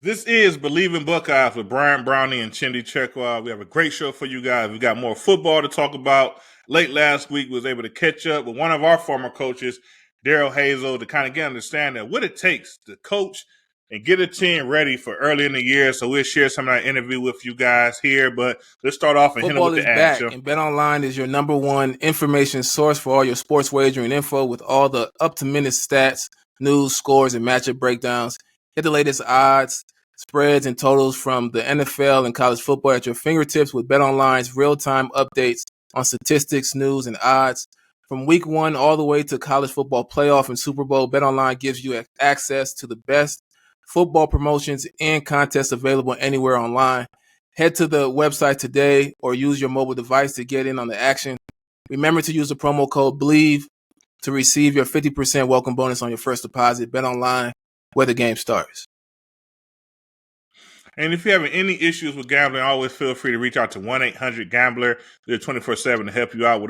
This is Believe in Buckeyes with Brian Brownie and Chimdi Chekwa. We have a great show for you guys. We got more football to talk about. Late last week, we was able to catch up with one of our former coaches, Darrell Hazell, to kind of get understand that what it takes to coach and get a team ready for early in the year. So we'll share some of that interview with you guys here. But let's start off and hit them Football with is the back, action. and BetOnline is your number one information source for all your sports wagering info with all the up-to-minute stats, news, scores, and matchup breakdowns. Get the latest odds, spreads, and totals from the NFL and college football at your fingertips with BetOnline's real-time updates on statistics, news, and odds. From week one all the way to college football playoff and Super Bowl, BetOnline gives you access to the best football promotions and contests available anywhere online. Head to the website today or use your mobile device to get in on the action. Remember to use the promo code BLEAV to receive your 50% welcome bonus on your first deposit. Bet online where the game starts. And if you're having any issues with gambling, always feel free to reach out to 1-800-GAMBLER. They're 24/7 to help you out with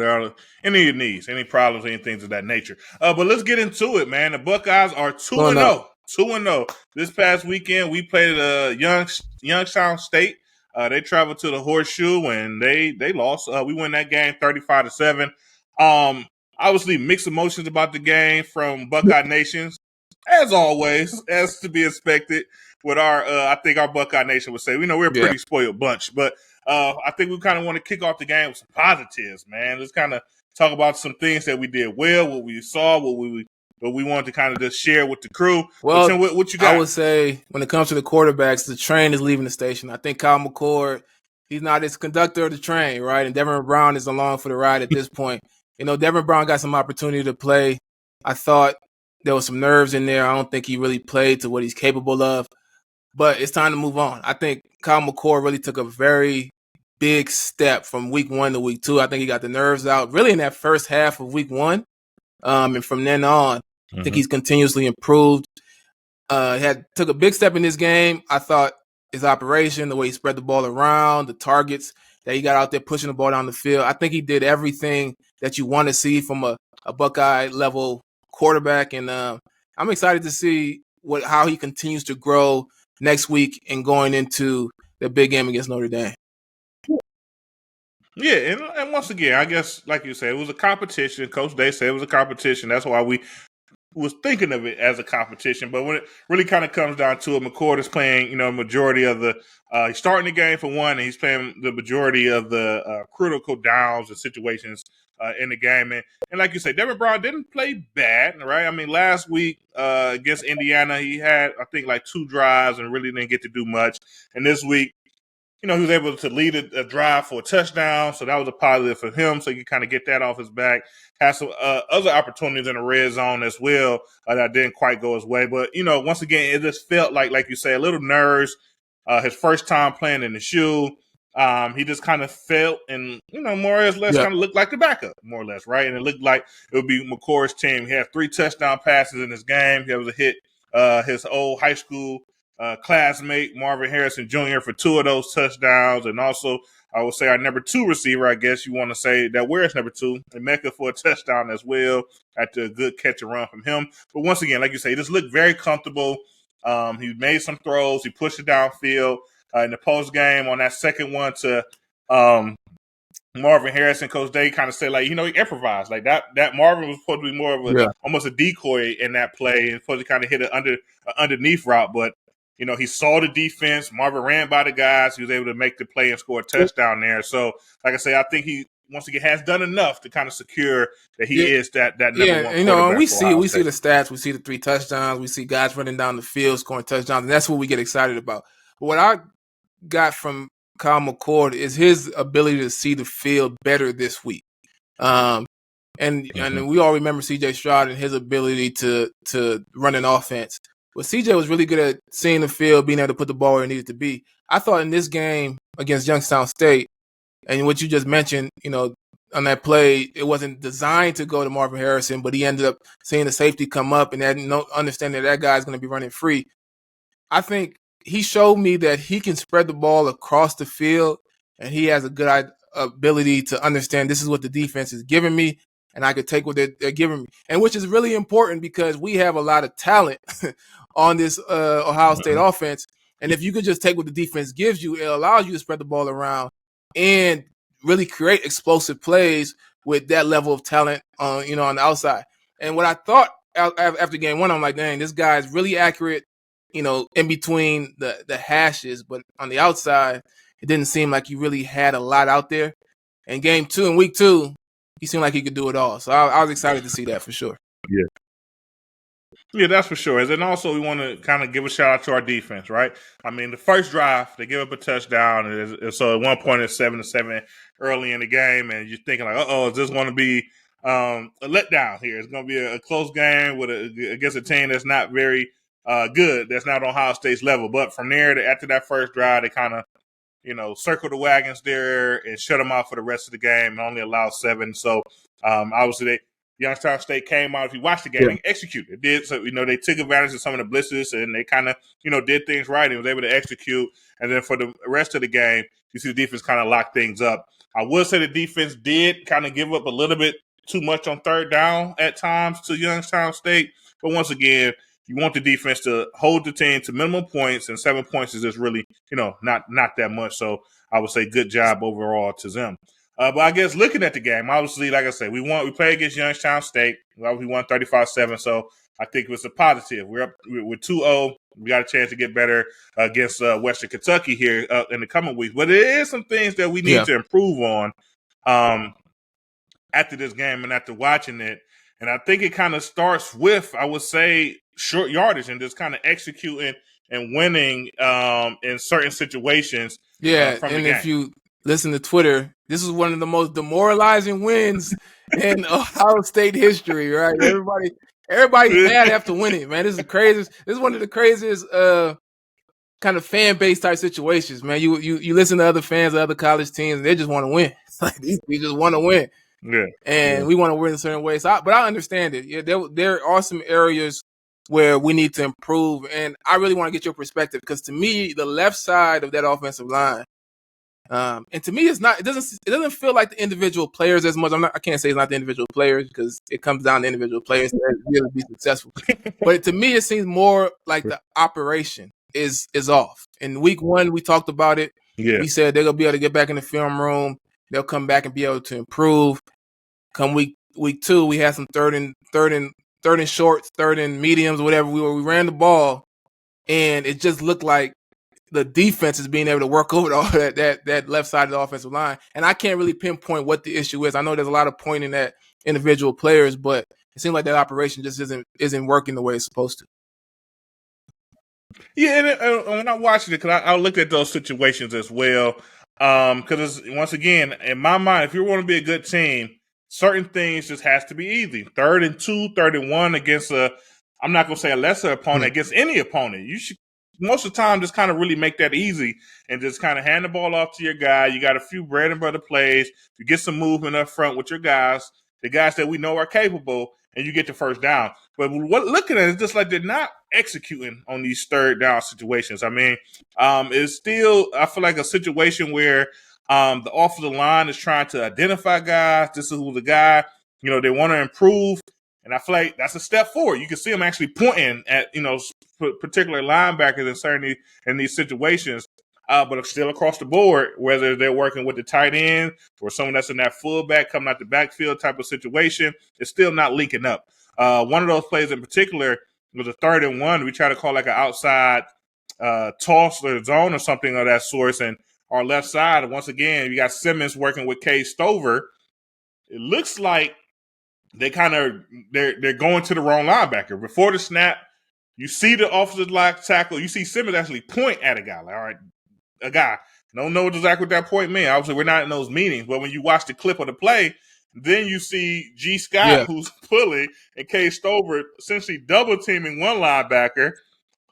any of your needs, any problems, any things of that nature. But let's get into it, man. The Buckeyes are 2-0. 2-0. This past weekend, we played at Youngstown State. They traveled to the Horseshoe, and they lost. We won that game 35-7. Obviously, mixed emotions about the game from Buckeye Nations, as always, as to be expected. With our, I think our Buckeye Nation would say, we're a pretty spoiled bunch. But I think we kind of want to kick off the game with some positives, man. Let's kind of talk about some things that we did well, what we saw, what we wanted to kind of just share with the crew. Well, Tim, what you got? I would say when it comes to the quarterbacks, the train is leaving the station. I think Kyle McCord, he's not his conductor of the train, right? And Devin Brown is along for the ride at this point. Devin Brown got some opportunity to play. I thought there was some nerves in there. I don't think he really played to what he's capable of. But it's time to move on. I think Kyle McCord really took a very big step from week one to week two. I think he got the nerves out really in that first half of week one. And from then on, I think he's continuously improved. He took a big step in this game. I thought his operation, the way he spread the ball around, the targets that he got out there pushing the ball down the field, I think he did everything that you want to see from a Buckeye-level quarterback. And I'm excited to see how he continues to grow next week and going into the big game against Notre Dame. Yeah, and once again, I guess, like you said, it was a competition. Coach Day said it was a competition. That's why we was thinking of it as a competition. But when it really kind of comes down to it, McCord is playing, majority of the he's starting the game for one, and he's playing the majority of the critical downs and situations in the game. And like you said, Devin Brown didn't play bad, right? I mean, last week against Indiana, he had, I think, like 2 drives and really didn't get to do much. And this week, he was able to lead a drive for a touchdown, so that was a positive for him. So you kind of get that off his back. Has some other opportunities in the red zone as well that didn't quite go his way. But, once again, it just felt like you say, a little nerves. His first time playing in the shoe. He just kind of felt and, more or less kind of looked like the backup, more or less, right? And it looked like it would be McCord's team. He had 3 touchdown passes in this game. He was a hit his old high school classmate Marvin Harrison Jr. for 2 of those touchdowns, and also I would say our number 2 receiver, I guess you want to say that wears number 2, Emeka for a touchdown as well after a good catch and run from him. But once again, like you say, he just looked very comfortable. He made some throws, he pushed it downfield in the post game on that second one to Marvin Harrison. Coach Day kind of said, he improvised like that. Marvin was supposed to be more of almost a decoy in that play and supposed to kind of hit an underneath route, but he saw the defense. Marvin ran by the guys. He was able to make the play and score a touchdown there. So, like I say, I think he, once again, has done enough to kind of secure that he is that number one quarterback. We see the stats. We see the 3 touchdowns. We see guys running down the field, scoring touchdowns, and that's what we get excited about. But what I got from Kyle McCord is his ability to see the field better this week. And we all remember C.J. Stroud and his ability to run an offense. But CJ was really good at seeing the field, being able to put the ball where it needed to be. I thought in this game against Youngstown State, and what you just mentioned, on that play, it wasn't designed to go to Marvin Harrison, but he ended up seeing the safety come up and understanding that guy's going to be running free. I think he showed me that he can spread the ball across the field, and he has a good ability to understand this is what the defense is giving me, and I could take what they're giving me, and which is really important because we have a lot of talent on this Ohio State offense. And if you can just take what the defense gives you, it allows you to spread the ball around and really create explosive plays with that level of talent on the outside. And what I thought after game one, I'm like, dang, this guy is really accurate, in between the hashes, but on the outside, it didn't seem like he really had a lot out there. And game two, in week two, he seemed like he could do it all. So I was excited to see that for sure. Yeah. Yeah, that's for sure. And then also we want to kind of give a shout out to our defense, right? I mean, the first drive, they give up a touchdown. And so at one point it's 7-7 early in the game. And you're thinking like, is this going to be a letdown here? It's going to be a close game against a team that's not very good. That's not on Ohio State's level. But from there, after that first drive, they kind of, circle the wagons there and shut them out for the rest of the game and only allow 7. So obviously Youngstown State came out. If you watch the game, they executed. They did so. They took advantage of some of the blitzes and they kind of, did things right and was able to execute. And then for the rest of the game, you see the defense kind of lock things up. I would say the defense did kind of give up a little bit too much on third down at times to Youngstown State. But once again, you want the defense to hold the team to minimum points, and 7 points is just really, not that much. So I would say good job overall to them. But I guess looking at the game, obviously, like I said, we played against Youngstown State. We won 35-7, so I think it was a positive. We're 2-0. We got a chance to get better against Western Kentucky here in the coming weeks. But there is some things that we need to improve on after this game and after watching it. And I think it kind of starts with, I would say, short yardage and just kind of executing and winning in certain situations. From and the game. If you listen to Twitter, this is one of the most demoralizing wins in Ohio State history, right? Everybody's mad after winning, man. This is crazy. This is one of the craziest kind of fan base type situations, man. You listen to other fans of other college teams, and they just want to win. Like we just want to win. Yeah. And we want to win in certain ways. But I understand it. Yeah, there are some areas where we need to improve, and I really want to get your perspective because to me, the left side of that offensive line, and to me, it doesn't feel like the individual players as much. I can't say it's not the individual players because it comes down to individual players to really be successful. But to me, it seems more like the operation is off. In week one, we talked about it. Yeah. We said they're gonna be able to get back in the film room. They'll come back and be able to improve. Come week two, we had some third and shorts, third and mediums, whatever. We ran the ball, and it just looked like the defense is being able to work over all that left side of the offensive line. And I can't really pinpoint what the issue is. I know there's a lot of pointing at individual players, but it seems like that operation just isn't working the way it's supposed to. Yeah, and when I watched it, because I looked at those situations as well. Because once again, in my mind, if you want to be a good team, certain things just has to be easy. 3rd and 2, 3rd and 1 against I'm not going to say a lesser opponent, against any opponent. You should most of the time just kind of really make that easy and just kind of hand the ball off to your guy. You got a few bread and butter plays. You get some movement up front with your guys, the guys that we know are capable, and you get the first down. But looking at it, it's just like they're not executing on these third down situations. I mean, it's still, I feel like a situation where the offensive line is trying to identify guys. This is who the guy, they want to improve. And I feel like that's a step forward. You can see them actually pointing at, particular linebackers in these situations, but still across the board, whether they're working with the tight end or someone that's in that fullback coming out the backfield type of situation, it's still not linking up. One of those plays in particular was a 3rd and 1. We try to call like an outside toss or zone or something of that sort. And our left side, once again, you got Simmons working with Kay Stover. It looks like they're going to the wrong linebacker. Before the snap, you see the offensive line tackle. You see Simmons actually point at a guy. Like, all right, a guy. Don't know exactly what that point means. Obviously, we're not in those meetings. But when you watch the clip of the play, then you see G. Scott, who's pulling, and Kay Stover essentially double teaming one linebacker.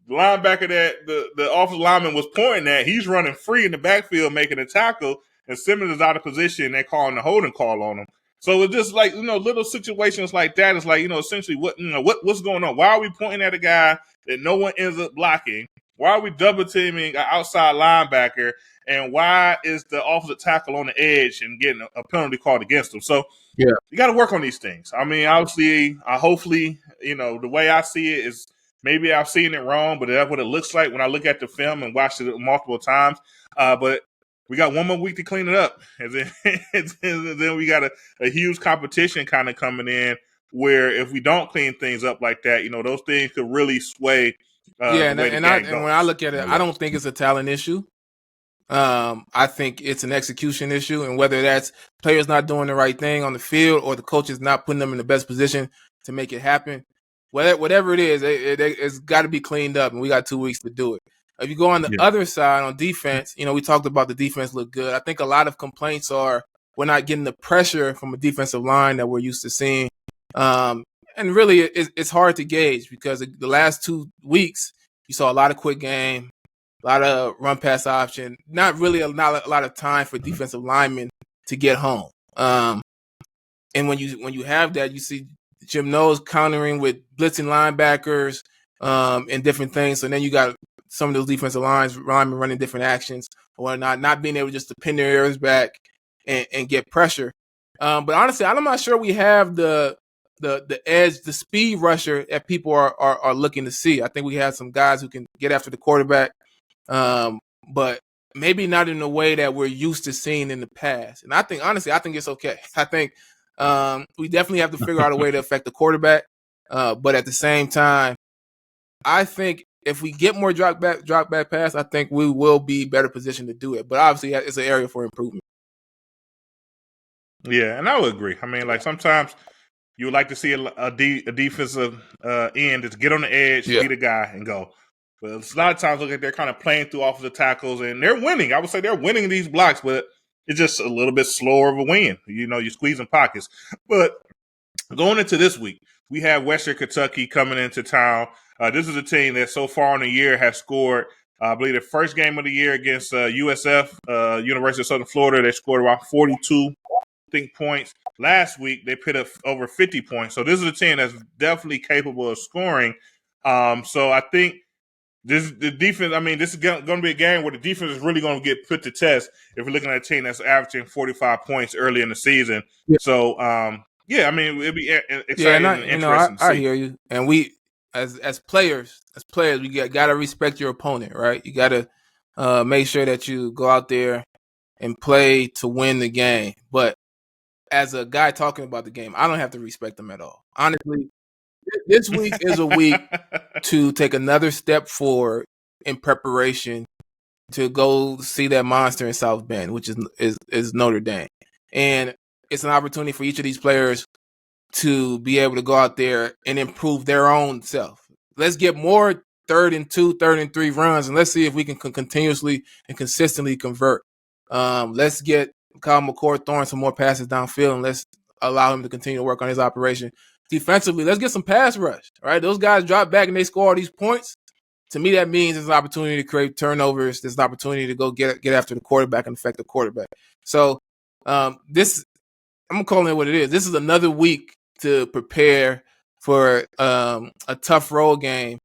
The linebacker that the offensive lineman was pointing at, he's running free in the backfield making a tackle, and Simmons is out of position. They're calling the holding call on him. So it's just like, little situations like that. It's like, essentially what's going on? Why are we pointing at a guy that no one ends up blocking? Why are we double teaming an outside linebacker? And why is the offensive tackle on the edge and getting a penalty called against him? So you got to work on these things. I mean, obviously, hopefully, the way I see it is maybe I've seen it wrong, but that's what it looks like when I look at the film and watch it multiple times. But we got one more week to clean it up. And then we got a huge competition kind of coming in where if we don't clean things up like that, those things could really sway the way the game goes. And when I look at it, I don't think it's a talent issue. I think it's an execution issue, and whether that's players not doing the right thing on the field or the coaches not putting them in the best position to make it happen, whatever it is, it's got to be cleaned up, and we got 2 weeks to do it. If you go on the other side on defense, we talked about the defense look good. I think a lot of complaints are we're not getting the pressure from a defensive line that we're used to seeing. And really, it's hard to gauge because the last 2 weeks, you saw a lot of quick game, a lot of run pass option, not a lot of time for defensive linemen to get home. And when you have that, you see Jim knows countering with blitzing linebackers and different things. So then you got some of those defensive linemen running different actions or not being able just to pin their ears back and get pressure. But honestly, I'm not sure we have the edge, the speed rusher that people are looking to see. I think we have some guys who can get after the quarterback, but maybe not in the way that we're used to seeing in the past. And I think it's okay. I think we definitely have to figure out a way to affect the quarterback. But at the same time, I think if we get more drop back pass, I think we will be better positioned to do it. But obviously, it's an area for improvement. Yeah, and I would agree. I mean, like sometimes you would like to see a defensive end just get on the edge, be the guy, and go. But a lot of times, they're kind of playing through offensive tackles, and they're winning. I would say they're winning these blocks, but it's just a little bit slower of a win. You're squeezing pockets. But going into this week, we have Western Kentucky coming into town. This is a team that so far in the year has scored, I believe, the first game of the year against USF, University of Southern Florida. They scored about 42 points. Last week, they put up over 50 points. So this is a team that's definitely capable of scoring. So I think the defense, this is going to be a game where the defense is really going to get put to test if we're looking at a team that's averaging 45 points early in the season. Yeah. So, it'd be exciting and interesting to see. I hear you. And we, as players, we got to respect your opponent, right? You got to make sure that you go out there and play to win the game. But as a guy talking about the game, I don't have to respect them at all. Honestly, this week is a week to take another step forward in preparation to go see that monster in South Bend, which is Notre Dame. And it's an opportunity for each of these players to be able to go out there and improve their own self. Let's get more 3rd and 2, 3rd and 3 runs, and let's see if we can continuously and consistently convert. Let's get Kyle McCord throwing some more passes downfield, and let's allow him to continue to work on his operation. Defensively, let's get some pass rush, right? Those guys drop back and they score all these points. To me, that means there's an opportunity to create turnovers. There's an opportunity to go get after the quarterback and affect the quarterback. So I'm calling it what it is. This is another week to prepare for a tough road game.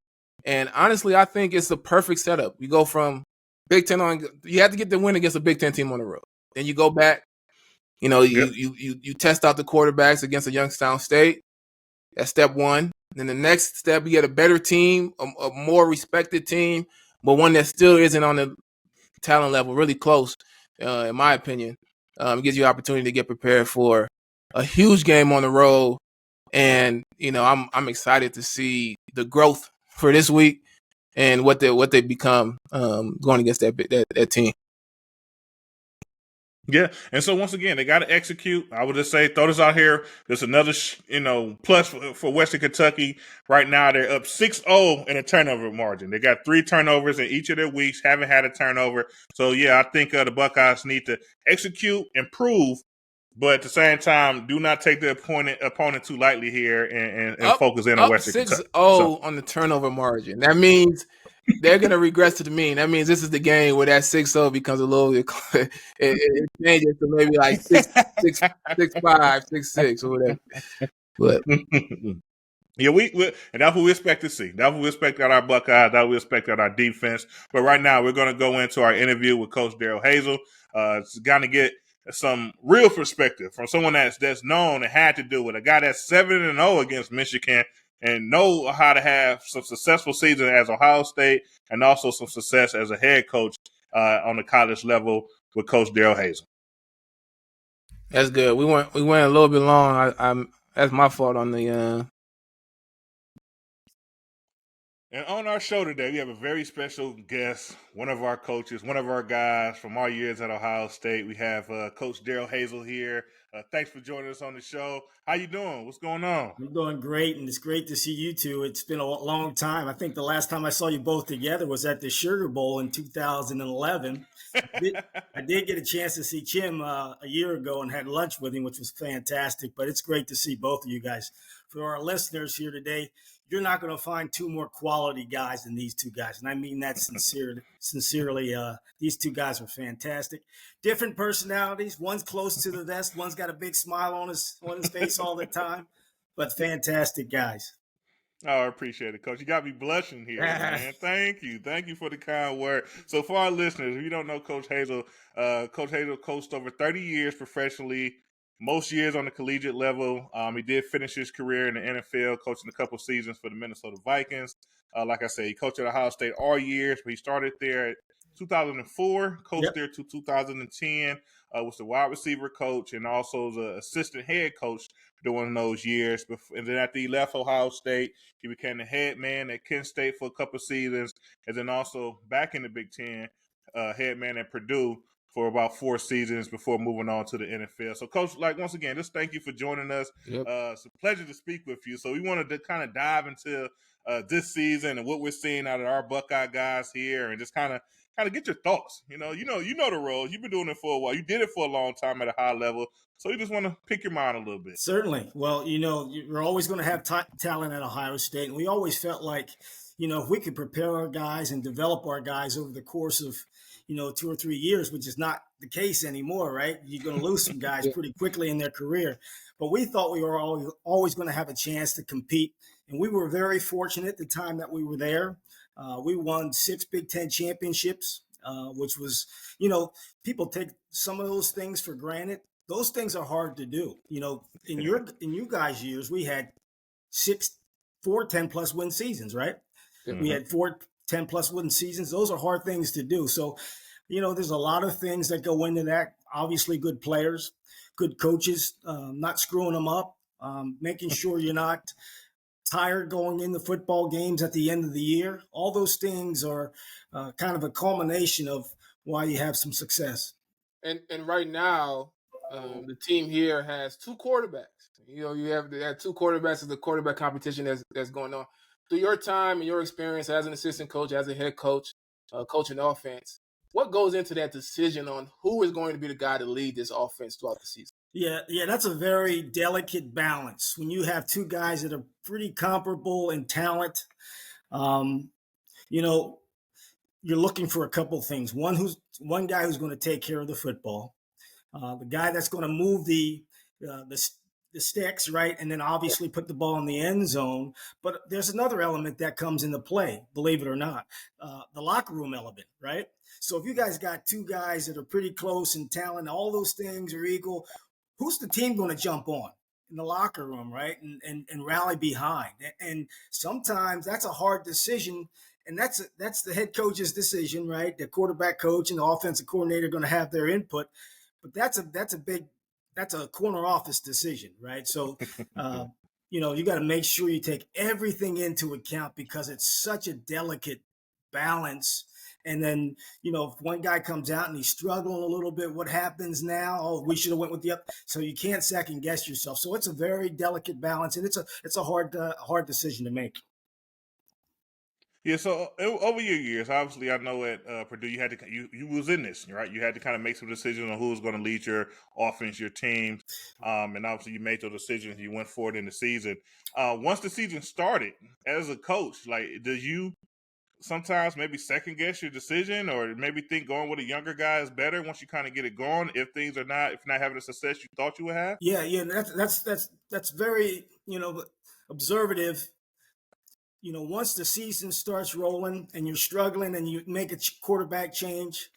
And honestly, I think it's the perfect setup. We go from Big Ten on. You have to get the win against a Big Ten team on the road. Then you go back. You test out the quarterbacks against a Youngstown State. That's step one. Then the next step, you get a better team, a more respected team, but one that still isn't on the talent level, really close, in my opinion. It gives you an opportunity to get prepared for a huge game on the road. And, I'm excited to see the growth for this week and what they become going against that team. Yeah, and so once again, they got to execute. I would just say throw this out here. There's another, plus for Western Kentucky. Right now, they're up 6-0 in a turnover margin. They got 3 turnovers in each of their weeks, haven't had a turnover. So, yeah, I think the Buckeyes need to execute, improve, but at the same time, do not take the opponent too lightly here and focus in on Western Kentucky. 6-0 on the turnover margin. That means they're going to regress to the mean. That means this is the game where that 6-0 becomes a little bit – it changes to maybe like 6-5, 6-6 or whatever. But yeah, and that's what we expect to see. That's what we expect out of our Buckeyes. That's what we expect out of our defense. But right now, we're going to go into our interview with Coach Darrell Hazell. It's going to get some real perspective from someone that's known and had to do it. A guy that's 7-0 against Michigan and know how to have some successful season as Ohio State and also some success as a head coach on the college level with Coach Darrell Hazell. That's good. We went a little bit long. That's my fault on the. And on our show today, we have a very special guest, one of our coaches, one of our guys from our years at Ohio State. We have Coach Darrell Hazell here. Thanks for joining us on the show. How you doing? What's going on? I'm doing great, and it's great to see you two. It's been a long time. I think the last time I saw you both together was at the Sugar Bowl in 2011. I did get a chance to see Chim a year ago and had lunch with him, which was fantastic. But it's great to see both of you guys. For our listeners here today, you're not going to find two more quality guys than these two guys. And I mean that sincerely. These two guys are fantastic. Different personalities. One's close to the vest. One's got a big smile on his face all the time. But fantastic guys. Oh, I appreciate it, Coach. You got me blushing here, man. Thank you. Thank you for the kind word. So for our listeners, if you don't know Coach Hazell coached over 30 years professionally, most years on the collegiate level. He did finish his career in the NFL, coaching a couple seasons for the Minnesota Vikings. Like I said, he coached at Ohio State all years, but he started there at 2004, coached there to 2010, was the wide receiver coach and also the assistant head coach during those years. And then after he left Ohio State, he became the head man at Kent State for a couple seasons, and then also back in the Big Ten, head man at Purdue for about 4 seasons before moving on to the NFL. So, Coach, once again, just thank you for joining us. Yep. It's a pleasure to speak with you. So we wanted to kind of dive into this season and what we're seeing out of our Buckeye guys here, and just kind of get your thoughts. You know the roles. You've been doing it for a while. You did it for a long time at a high level. So you just want to pick your mind a little bit. Certainly. Well, you're always going to have talent at Ohio State, and we always felt like, if we could prepare our guys and develop our guys over the course of 2 or 3 years, which is not the case anymore, right? You're going to lose some guys pretty quickly in their career. But we thought we were always going to have a chance to compete. And we were very fortunate the time that we were there. We won 6 Big Ten championships, which was, people take some of those things for granted. Those things are hard to do. In you guys' years, we had 4 10-plus win seasons, right? Mm-hmm. We had 4 10-plus win seasons. Those are hard things to do. So, there's a lot of things that go into that. Obviously, good players, good coaches, not screwing them up, making sure you're not tired going into football games at the end of the year. All those things are kind of a culmination of why you have some success. And right now, the team here has 2 quarterbacks. You have 2 quarterbacks of the quarterback competition that's going on. Through your time and your experience as an assistant coach, as a head coach, coaching offense, what goes into that decision on who is going to be the guy to lead this offense throughout the season? Yeah, that's a very delicate balance. When you have 2 guys that are pretty comparable in talent, you're looking for a couple of things. One guy who's going to take care of the football, the guy that's going to move the sticks, right, and then obviously put the ball in the end zone. But there's another element that comes into play, believe it or not, the locker room element, right? So if you guys got 2 guys that are pretty close in talent, all those things are equal, who's the team going to jump on in the locker room, right, and rally behind? And sometimes that's a hard decision, and that's the head coach's decision, right? The quarterback coach and the offensive coordinator are going to have their input, but that's a corner office decision, right? So, you got to make sure you take everything into account because it's such a delicate balance. And then, if one guy comes out and he's struggling a little bit, what happens now? Oh, we should have went with the other. So you can't second guess yourself. So it's a very delicate balance, and it's a hard decision to make. Yeah, so over your years, obviously, I know at Purdue you had to you was in this, right? You had to kind of make some decisions on who was going to lead your offense, your team, and obviously you made those decisions. You went forward in the season. Once the season started, as a coach, did you sometimes maybe second guess your decision, or maybe think going with a younger guy is better once you kind of get it going if you're not having the success you thought you would have? Yeah, that's very observative. Once the season starts rolling and you're struggling and you make a quarterback change,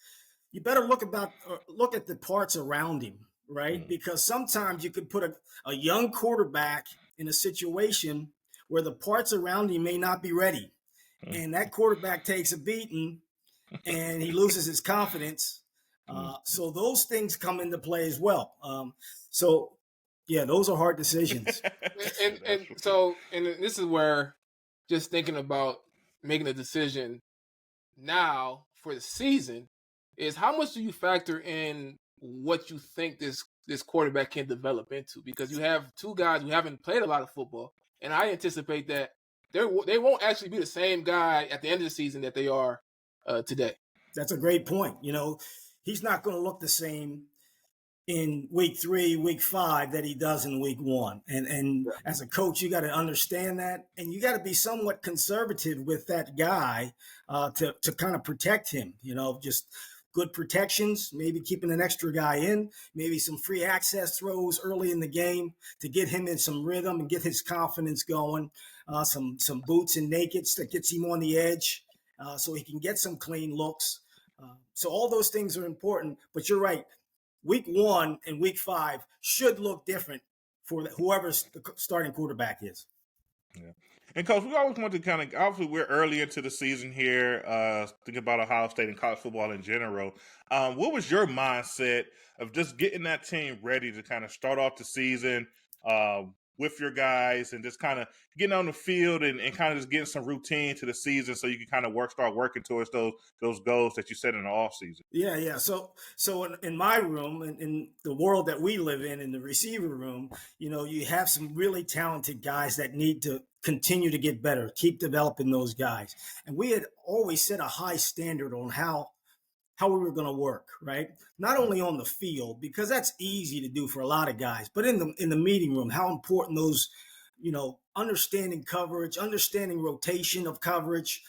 you better look at the parts around him, right? Mm-hmm. Because sometimes you could put a young quarterback in a situation where the parts around him may not be ready. And that quarterback takes a beating and he loses his confidence. So those things come into play as well. Those are hard decisions. and this is where just thinking about making a decision now for the season is how much do you factor in what you think this quarterback can develop into? Because you have two guys who haven't played a lot of football, and I anticipate that they won't actually be the same guy at the end of the season that they are today. That's a great point. He's not going to look the same in week 3, week 5 that he does in week 1. And as a coach, you got to understand that, and you got to be somewhat conservative with that guy to kind of protect him. Just good protections, maybe keeping an extra guy in, maybe some free access throws early in the game to get him in some rhythm and get his confidence going. Some boots and nakeds that gets him on the edge so he can get some clean looks. So all those things are important, but you're right. Week 1 and week 5 should look different for whoever's the starting quarterback is. Yeah. And Coach, we always want to kind of, obviously we're early into the season here, thinking about Ohio State and college football in general. What was your mindset of just getting that team ready to kind of start off the season with your guys and just kind of getting on the field and kind of just getting some routine to the season so you can kind of start working towards those goals that you set in the off season? Yeah. So in my room, in the world that we live in the receiver room, you have some really talented guys that need to continue to get better, keep developing those guys. And we had always set a high standard on how we were going to work, right? Not only on the field, because that's easy to do for a lot of guys, but in the meeting room, how important those, understanding coverage, understanding rotation of coverage,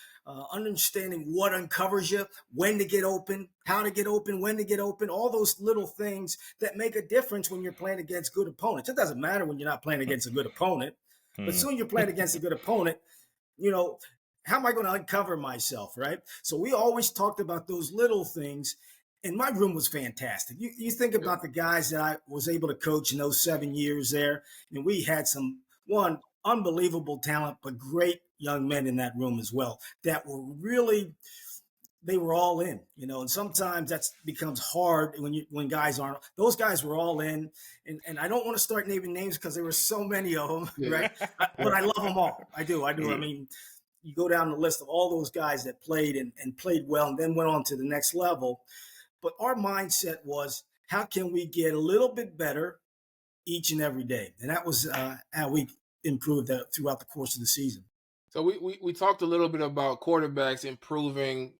understanding what uncovers you, when to get open, how to get open, when to get open, all those little things that make a difference when you're playing against good opponents. It doesn't matter when you're not playing against a good opponent, but soon you're playing against a good opponent, how am I going to uncover myself, right? So we always talked about those little things, and my room was fantastic. You think about the guys that I was able to coach in those 7 years there, and we had unbelievable talent, but great young men in that room as well that were really – they were all in, and sometimes that becomes hard when guys aren't. Those guys were all in, and I don't want to start naming names because there were so many of them, right? But I love them all. I do. I mean, you go down the list of all those guys that played and played well and then went on to the next level. But our mindset was, how can we get a little bit better each and every day? And that was how we improved that throughout the course of the season. So we talked a little bit about quarterbacks improving,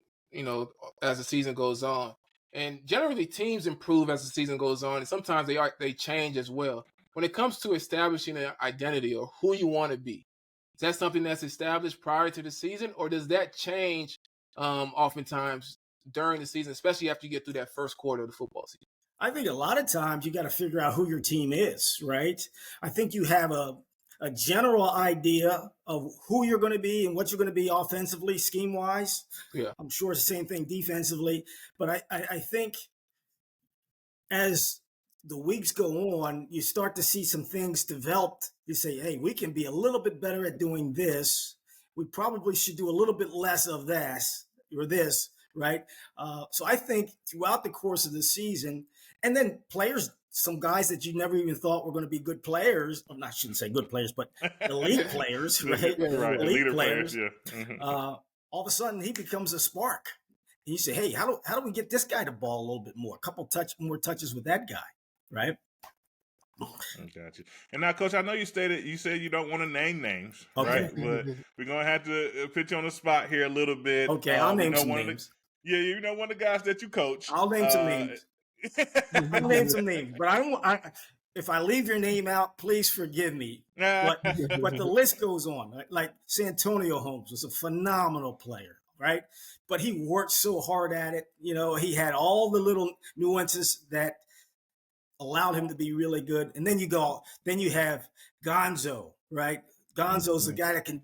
as the season goes on. And generally teams improve as the season goes on, and sometimes they change as well. When it comes to establishing an identity or who you want to be, is that something that's established prior to the season, or does that change oftentimes during the season, especially after you get through that first quarter of the football season? I think a lot of times you got to figure out who your team is, right? I think you have a general idea of who you're going to be and what you're going to be offensively, scheme-wise. Yeah. I'm sure it's the same thing defensively. But I think as the weeks go on, you start to see some things developed. You say, hey, we can be a little bit better at doing this. We probably should do a little bit less of this or this, right? So I think throughout the course of the season, and then players, some guys that you never even thought were going to be good players. Well, I shouldn't say good players, but elite players, right? Right. Elite players. Yeah. Mm-hmm. All of a sudden, he becomes a spark. And you say, hey, how do we get this guy to ball a little bit more? A couple more touches with that guy, right? Got you. And now, Coach, I know you said you don't want to name names, right? But we're going to have to put you on the spot here a little bit. Okay, I'll name some names. One of the guys that you coach. I'll name some names. I'll name some names, but if I leave your name out, please forgive me. But the list goes on. Like Santonio Holmes was a phenomenal player, right? But he worked so hard at it. He had all the little nuances that allowed him to be really good. And then you have Gonzo, right? Gonzo's the guy that can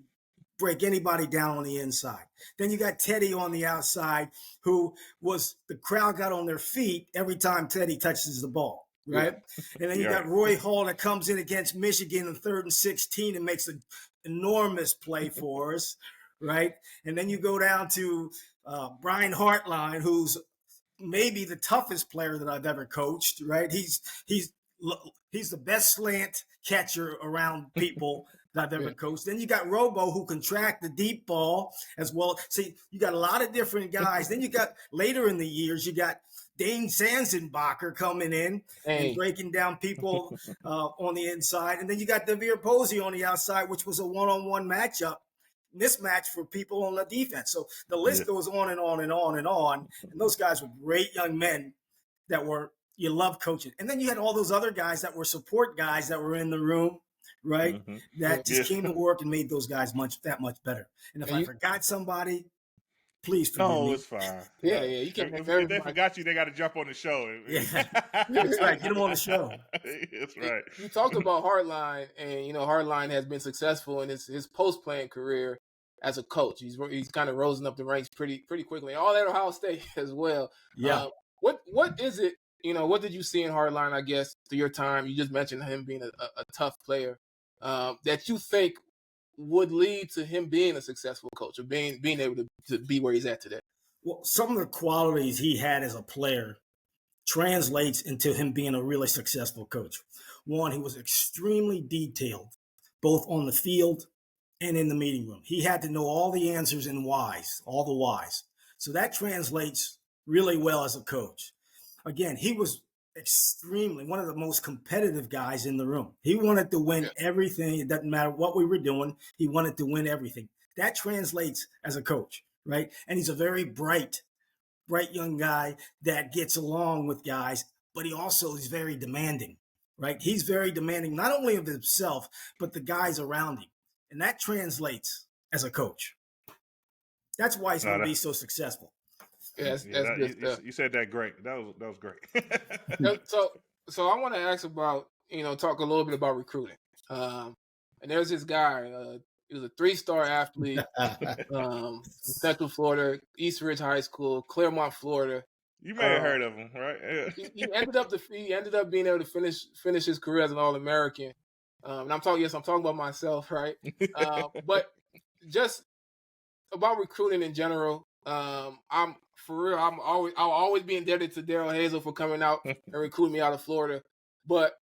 break anybody down on the inside. Then you got Teddy on the outside, who was the crowd got on their feet every time Teddy touches the ball, right? Yeah. And then you got Roy Hall that comes in against Michigan in 3rd and 16 and makes a enormous play for us, right? And then you go down to Brian Hartline, who's maybe the toughest player that I've ever coached, right? He's the best slant catcher around people that I've ever coached. Then you got Robo, who can track the deep ball as well. See, you got a lot of different guys. Then you got later in the years, you got Dane Sanzenbacher coming in and breaking down people on the inside. And then you got Devere Posey on the outside, which was a one-on-one mismatch for people on the defense. So the list goes on and on and on and on. And those guys were great young men that you love coaching. And then you had all those other guys that were support guys that were in the room, right? Mm-hmm. That just came to work and made those guys that much better. And if I forgot somebody, please forgive me. No, it's fine. Yeah. You can't. If they forgot you, they got to jump on the show. Yeah, that's right. Get them on the show. That's right. You talked about Hartline, and Hartline has been successful in his post-playing career as a coach. He's kind of risen up the ranks pretty quickly. All at Ohio State as well. Yeah. What is it? What did you see in Hartline? I guess through your time, you just mentioned him being a tough player that you think would lead to him being a successful coach or being able to be where he's at today? Well, some of the qualities he had as a player translates into him being a really successful coach. One, he was extremely detailed, both on the field and in the meeting room. He had to know all the answers and all the whys. So that translates really well as a coach. Again, he was extremely one of the most competitive guys in the room. He wanted to win everything. It doesn't matter what we were doing. He wanted to win everything. That translates as a coach, right? And he's a very bright young guy that gets along with guys, but he also is very demanding, right? He's very demanding, not only of himself, but the guys around him. And that translates as a coach. That's why he's going to be so successful. Yes, that's good stuff. You said that great. That was great. So I want to ask about, talk a little bit about recruiting. And there's this guy, he was a 3-star athlete, Central Florida, East Ridge High School, Claremont, Florida. You may have heard of him, right? Yeah. He ended up being able to finish his career as an All-American. And I'm talking about myself, right? But just about recruiting in general, I'll always be indebted to Darrell Hazell for coming out and recruiting me out of Florida. But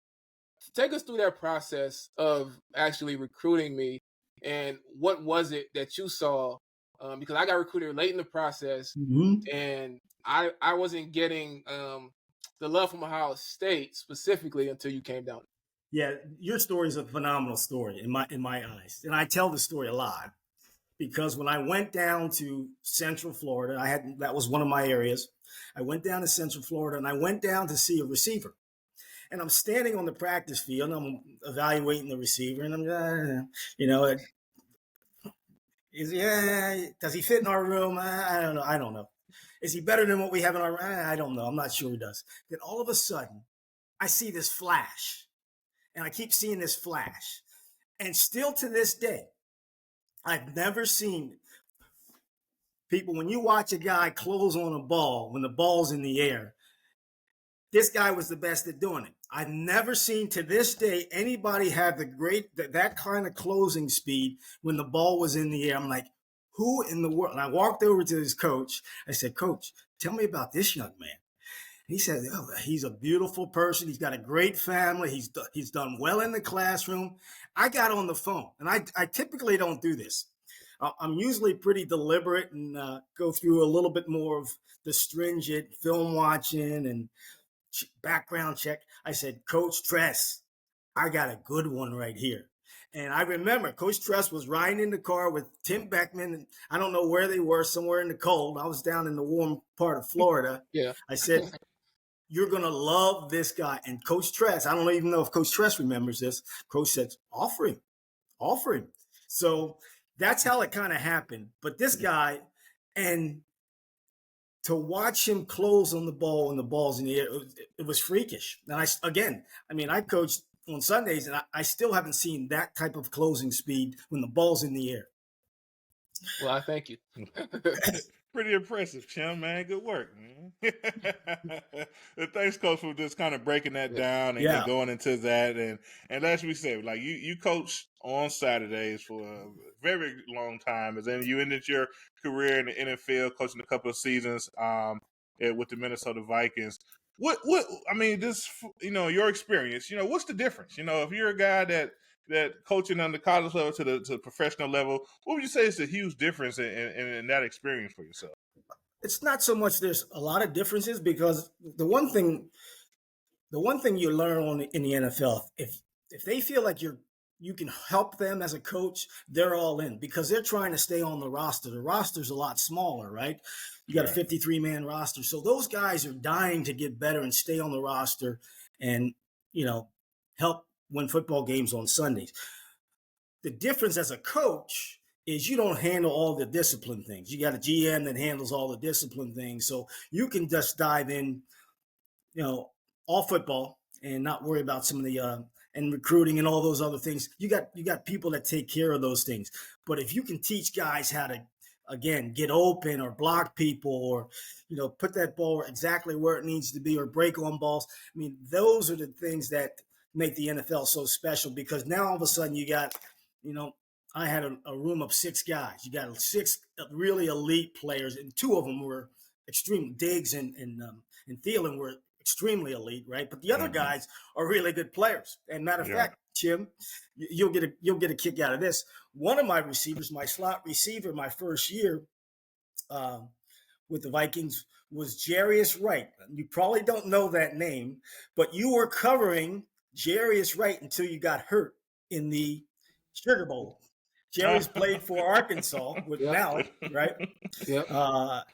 take us through that process of actually recruiting me, and what was it that you saw? Because I got recruited late in the process, and I wasn't getting the love from Ohio State specifically until you came down. Yeah, your story is a phenomenal story in my eyes, and I tell the story a lot. Because when I went down to Central Florida, that was one of my areas. I went down to Central Florida and I went down to see a receiver. And I'm standing on the practice field and I'm evaluating the receiver and I'm, does he fit in our room? I don't know. Is he better than what we have in our room? I don't know. I'm not sure he does. Then all of a sudden, I see this flash and I keep seeing this flash. And still to this day, I've never seen people, when you watch a guy close on a ball, when the ball's in the air, this guy was the best at doing it. I've never seen to this day anybody have that kind of closing speed when the ball was in the air. I'm like, who in the world? And I walked over to his coach. I said, Coach, tell me about this young man. He said, he's a beautiful person. He's got a great family. He's done well in the classroom. I got on the phone, and I typically don't do this. I'm usually pretty deliberate and go through a little bit more of the stringent film watching and background check. I said, Coach Tress, I got a good one right here. And I remember Coach Tress was riding in the car with Tim Beckman. And I don't know where they were, somewhere in the cold. I was down in the warm part of Florida. Yeah. I said, you're going to love this guy. And Coach Tress, I don't even know if Coach Tress remembers this. Coach said, offer him. So that's how it kind of happened. But this guy, and to watch him close on the ball when the ball's in the air, it was freakish. And I coached on Sundays, and I still haven't seen that type of closing speed when the ball's in the air. Well, I thank you. Pretty impressive, Chim, man. Good work, man. Thanks, Coach, for just kind of breaking that down and going into that. And as we said, like you coach on Saturdays for a very long time. And then you ended your career in the NFL, coaching a couple of seasons with the Minnesota Vikings. What I mean, your experience, what's the difference? If you're a guy that coaching on the college level to the professional level, what would you say is the huge difference in that experience for yourself? It's not so much there's a lot of differences, because the one thing you learn in the NFL, if they feel like you can help them as a coach, they're all in, because they're trying to stay on the roster. The roster's a lot smaller, right? You got a 53-man roster. So those guys are dying to get better and stay on the roster and, help win football games on Sundays. The difference as a coach is you don't handle all the discipline things. You got a GM that handles all the discipline things. So you can just dive in, all football and not worry about some of the and recruiting and all those other things. You got people that take care of those things. But if you can teach guys how to, again, get open or block people or, put that ball exactly where it needs to be or break on balls. I mean, those are the things that make the NFL so special, because now all of a sudden you got, I had a room of 6 guys. You got 6 really elite players, and 2 of them were extreme. Diggs and Thielen were extremely elite, right? But the other guys are really good players. And matter of fact, Jim, you'll get a kick out of this. One of my receivers, my slot receiver, my first year with the Vikings was Jarius Wright. You probably don't know that name, but you were covering Jarius Wright until you got hurt in the Sugar Bowl. Jarius played for Arkansas with Mallett, right? Yep.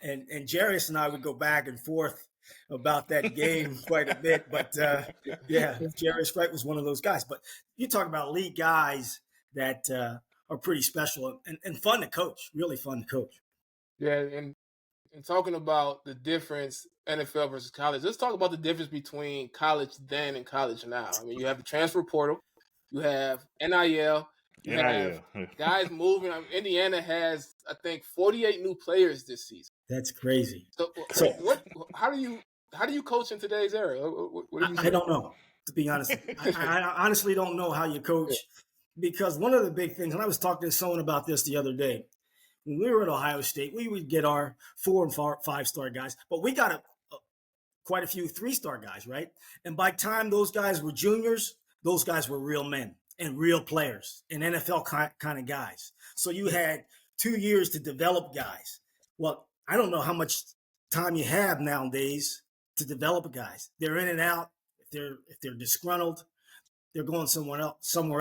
And Jarius and I would go back and forth about that game quite a bit. But, Jarius Wright was one of those guys. But you talk about elite guys that are pretty special and fun to coach, really fun to coach. Yeah, and talking about the difference, NFL versus college, let's talk about the difference between college then and college now. I mean, you have the transfer portal, you have NIL, you have guys moving. Indiana has, I think, 48 new players this season. That's crazy. So how do you coach in today's era? I don't know, to be honest. I honestly don't know how you coach, because one of the big things, and I was talking to someone about this the other day, when we were at Ohio State, we would get our 4 and 5-star guys, but we got quite a few 3-star guys, right? And by the time those guys were juniors, those guys were real men and real players and NFL kind of guys. So you had 2 years to develop guys. Well, I don't know how much time you have nowadays to develop guys. They're in and out. If they're disgruntled, they're going somewhere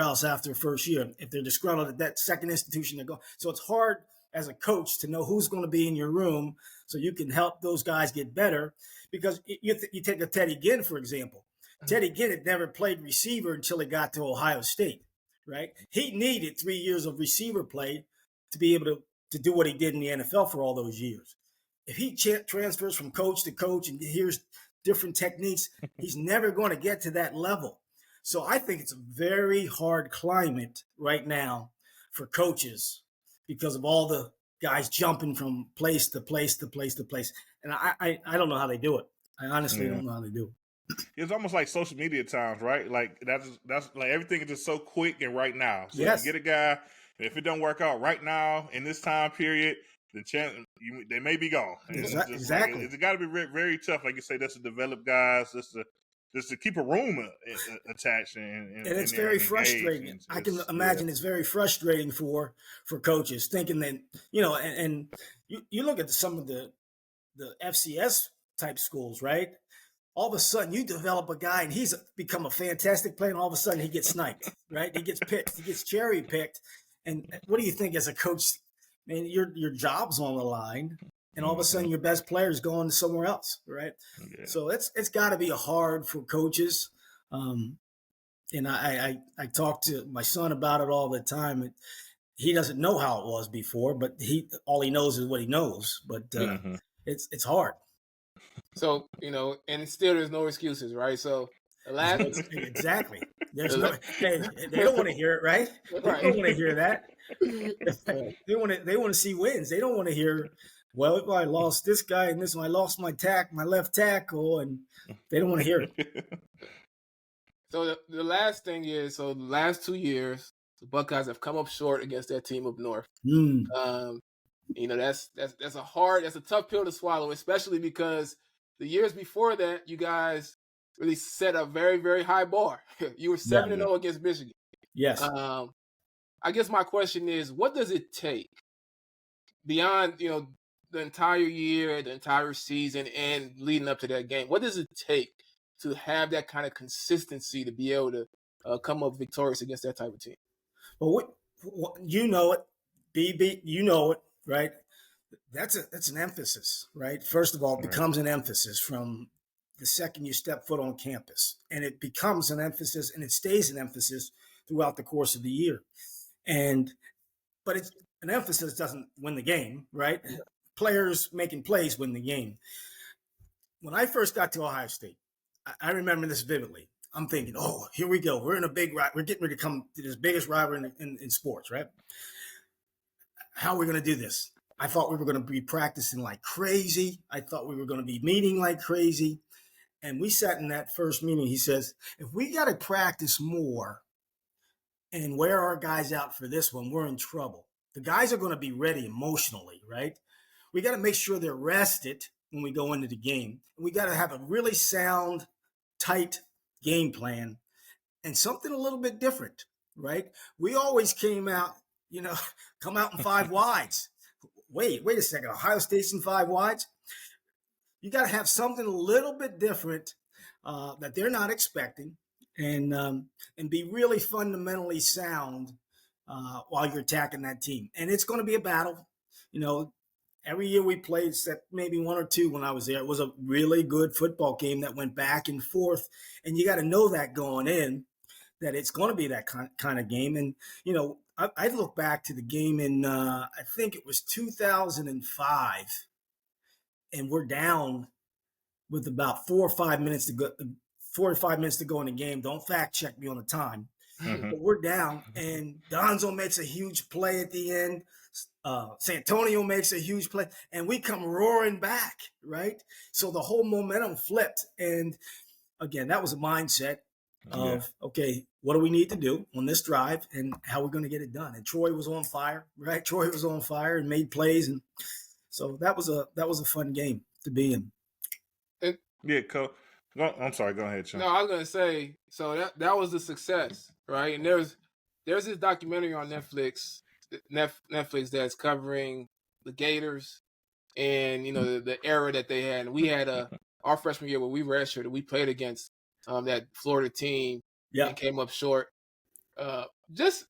else after first year. If they're disgruntled at that second institution, they're going. So it's hard as a coach to know who's going to be in your room so you can help those guys get better. Because you take a Teddy Ginn, for example. Teddy Ginn had never played receiver until he got to Ohio State, right? He needed 3 years of receiver play to be able to do what he did in the NFL for all those years. If he transfers from coach to coach and hears different techniques, he's never going to get to that level. So I think it's a very hard climate right now for coaches because of all the guys jumping from place to place to place to place. And I don't know how they do it. I honestly don't know how they do it. It's almost like social media times, right? Like that's like everything is just so quick and right now. So yes. You get a guy, if it don't work out right now in this time period, the chance they may be gone. Exactly. It's got to be very tough, like you say. That's to develop guys, just to keep a room attached, and it's very frustrating. I can imagine it's very frustrating for coaches thinking that and you look at some of the FCS type schools, right? All of a sudden you develop a guy and he's become a fantastic player, and all of a sudden he gets sniped, right? He gets picked, he gets cherry picked. And what do you think as a coach? Man, your job's on the line, and all of a sudden your best player is going somewhere else, right? Yeah. So it's got to be hard for coaches. And I talk to my son about it all the time. He doesn't know how it was before, but all he knows is what he knows. But it's hard. So, and still there's no excuses, right? So the last exactly. There's they don't want to hear it, right? They don't want to hear that. They want to see wins. They don't want to hear, well, I lost this guy and this one, I lost my left tackle, and they don't want to hear it. So the last thing is, the last 2 years, the Buckeyes have come up short against that team up north. Mm. That's a tough pill to swallow, especially because the years before that, you guys really set a very, very high bar. You were 7-0 against Michigan. Yes. I guess my question is, what does it take beyond, the entire year, the entire season, and leading up to that game? What does it take to have that kind of consistency to be able to come up victorious against that type of team? Well, you know it, BB, you know it, right? That's an emphasis, right? First of all, it becomes an emphasis from the second you step foot on campus, and it becomes an emphasis, and it stays an emphasis throughout the course of the year. But it's an emphasis doesn't win the game, right? Players making plays win the game. When I first got to Ohio State, I remember this vividly. I'm thinking, oh, here we go. We're in a big ride. We're getting ready to come to this biggest rivalry in sports, right? How are we going to do this? I thought we were going to be practicing like crazy. I thought we were going to be meeting like crazy. And we sat in that first meeting. He says, if we got to practice more and wear our guys out for this one, we're in trouble. The guys are going to be ready emotionally, right? We got to make sure they're rested when we go into the game. We got to have a really sound, tight game plan and something a little bit different, right? We always came out, come out in 5 wides. Wait a second. Ohio State's in 5 wides. You got to have something a little bit different that they're not expecting, and be really fundamentally sound while you're attacking that team. And it's going to be a battle. Every year we played, except maybe 1 or 2 when I was there. It was a really good football game that went back and forth, and you got to know that going in, that it's going to be that kind of game. And I look back to the game in I think it was 2005, and we're down with about 4 or 5 minutes to go. 4 or 5 minutes to go in the game. Don't fact check me on the time, but we're down, and Donzo makes a huge play at the end. Santonio makes a huge play, and we come roaring back, right? So the whole momentum flipped, and again, that was a mindset of, okay, what do we need to do on this drive, and how we're going to get it done? And Troy was on fire, right? Troy was on fire and made plays, and so that was a fun game to be in. Coach. I'm sorry. Go ahead, Sean. No, I was going to say, so that was the success, right? And there's this documentary on Netflix that's covering the Gators and the era that they had. And we had our freshman year where we redshirted, we played against that Florida team and came up short. Just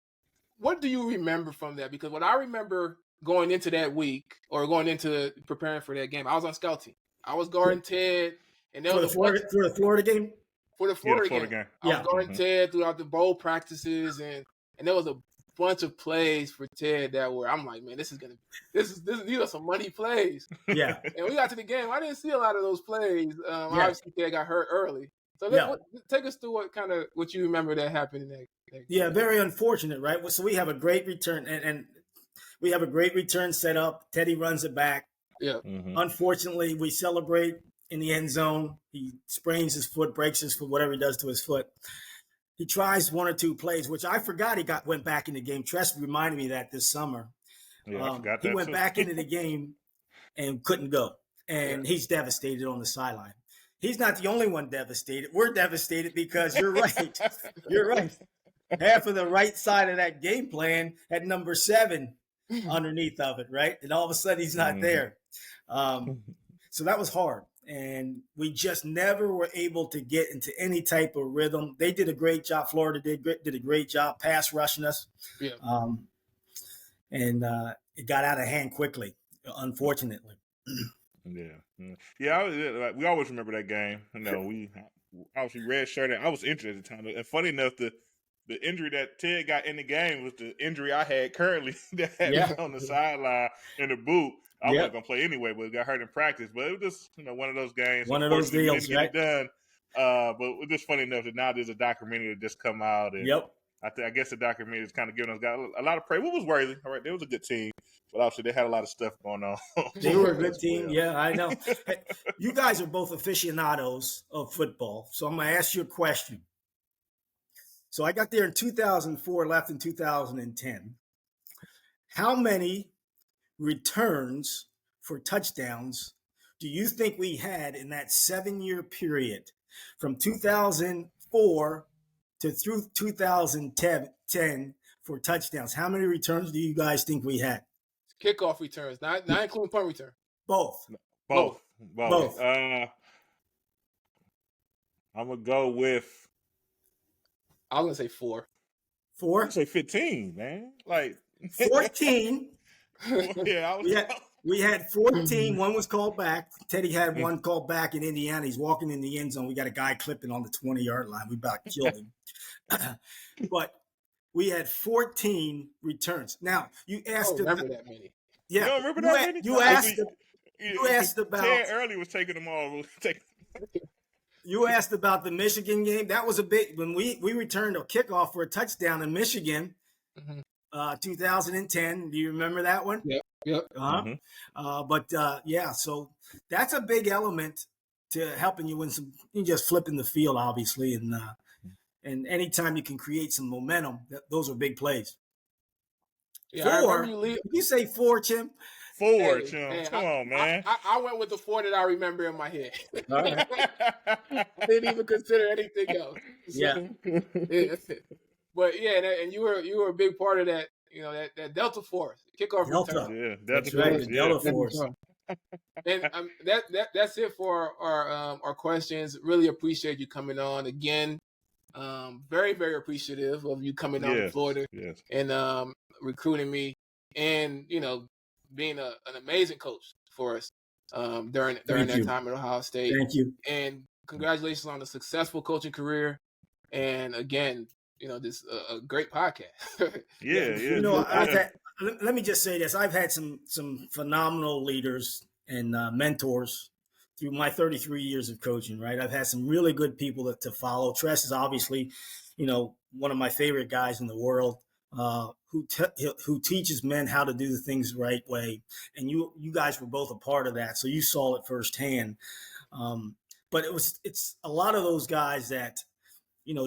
what do you remember from that? Because what I remember going into that week or going into preparing for that game, I was on scout team. I was guarding Ted. And for the Florida game? For the Florida game. I was guarding Ted throughout the bowl practices, and there was a bunch of plays for Ted that were, I'm like, man, these are some money plays. Yeah. And we got to the game. I didn't see a lot of those plays. Obviously, Ted got hurt early. So take us through what you remember that happened in that game. Yeah, very unfortunate, right? So we have a great return, and we have a great return set up. Teddy runs it back. Yeah. Mm-hmm. Unfortunately, we celebrate in the end zone. He sprains his foot, breaks his foot, whatever he does to his foot. He tries 1 or 2 plays, which I forgot went back in the game. Tressel reminded me that this summer. Yeah, I forgot that he went back into the game and couldn't go. And he's devastated on the sideline. He's not the only one devastated. We're devastated because you're right. You're right. Half of the right side of that game plan had number 7 underneath of it, right? And all of a sudden he's not there. So that was hard. And we just never were able to get into any type of rhythm. They did a great job. Florida did a great job pass rushing us. Yeah. And it got out of hand quickly, unfortunately. Yeah. We always remember that game. We obviously redshirted. I was injured at the time. And funny enough, the injury that Ted got in the game was the injury I had currently that had me on the sideline in the boot. I wasn't going to play anyway, but got hurt in practice. But it was just, one of those games. One of those deals, didn't get it done. But it's just funny enough that now there's a documentary that just come out. And I guess the documentary is kind of giving us a lot of praise. What was worthy? All right, they was a good team. But obviously they had a lot of stuff going on. They were a good team. Yeah, I know. Hey, you guys are both aficionados of football. So I'm going to ask you a question. So I got there in 2004, left in 2010. How many returns for touchdowns do you think we had in that 7-year period from 2004 to through 2010 for touchdowns? How many returns do you guys think we had? Kickoff returns, not including punt return. Both. Both. Both. I'm gonna go with. I was gonna say 4. I'm 4? gonna say 15, man. Like 14. Yeah, We had 14. One was called back. Teddy had one called back in Indiana. He's walking in the end zone. We got a guy clipping on the 20-yard line. We about killed him. But we had 14 returns. Now, you asked I don't remember that many. Yeah. You don't remember that many? You asked about Ted Early was taking them all. You asked about the Michigan game. That was a big when we returned a kickoff for a touchdown in Michigan, 2010. Do you remember that one? Yep. So that's a big element to helping you win some. You just flipping the field, obviously, and anytime you can create some momentum, those are big plays. Yeah, 4. Did you say 4, Chim? 4, Chim. Come on, man. I went with the 4 that I remember in my head. All right. I didn't even consider anything else. Yeah. But yeah, and you were a big part of that. You know that Delta Force kickoff return. Yeah, that's right. Delta Force. And that's it for our questions. Really appreciate you coming on again. Very, very appreciative of you coming out to Florida and recruiting me, and being an amazing coach for us during that time at Ohio State. Thank you. And congratulations on a successful coaching career. And again, this a great podcast. Let me just say this: I've had some phenomenal leaders and mentors through my 33 years of coaching. Right, I've had some really good people to follow. Tress is obviously, one of my favorite guys in the world. Who teaches men how to do the things the right way, and you guys were both a part of that, so you saw it firsthand. But it's a lot of those guys that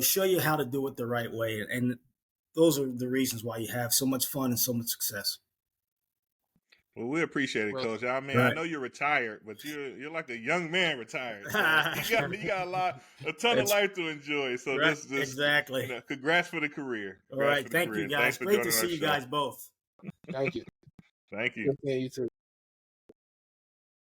show you how to do it the right way, and those are the reasons why you have so much fun and so much success. Well, we appreciate it, Coach. I mean, I know you're retired, but you're like a young man retired. So you got a ton of life to enjoy. So right, this exactly. Congrats for the career. All right, thank you, guys. Great to see you guys both. Thank you. Thank you. Yeah, you too.